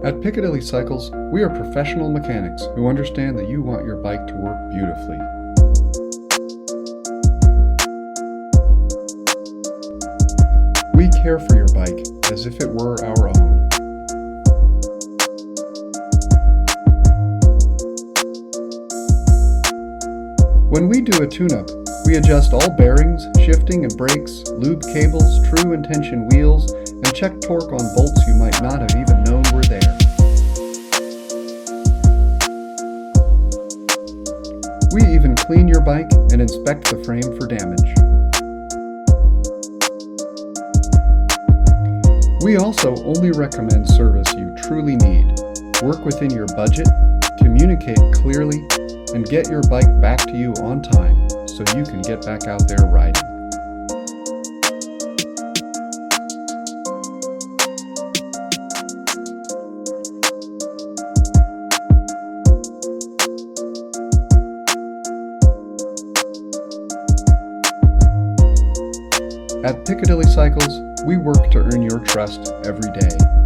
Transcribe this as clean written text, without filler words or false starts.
At Piccadilly Cycles, we are professional mechanics who understand that you want your bike to work beautifully. We care for your bike as if it were our own. When we do a tune-up, we adjust all bearings, shifting and brakes, lube cables, true and tension wheels, and check torque on bolts you might not have even known were there. We even clean your bike and inspect the frame for damage. We also only recommend service you truly need. Work within your budget, communicate clearly, and get your bike back to you on time so you can get back out there riding. At Piccadilly Cycles, we work to earn your trust every day.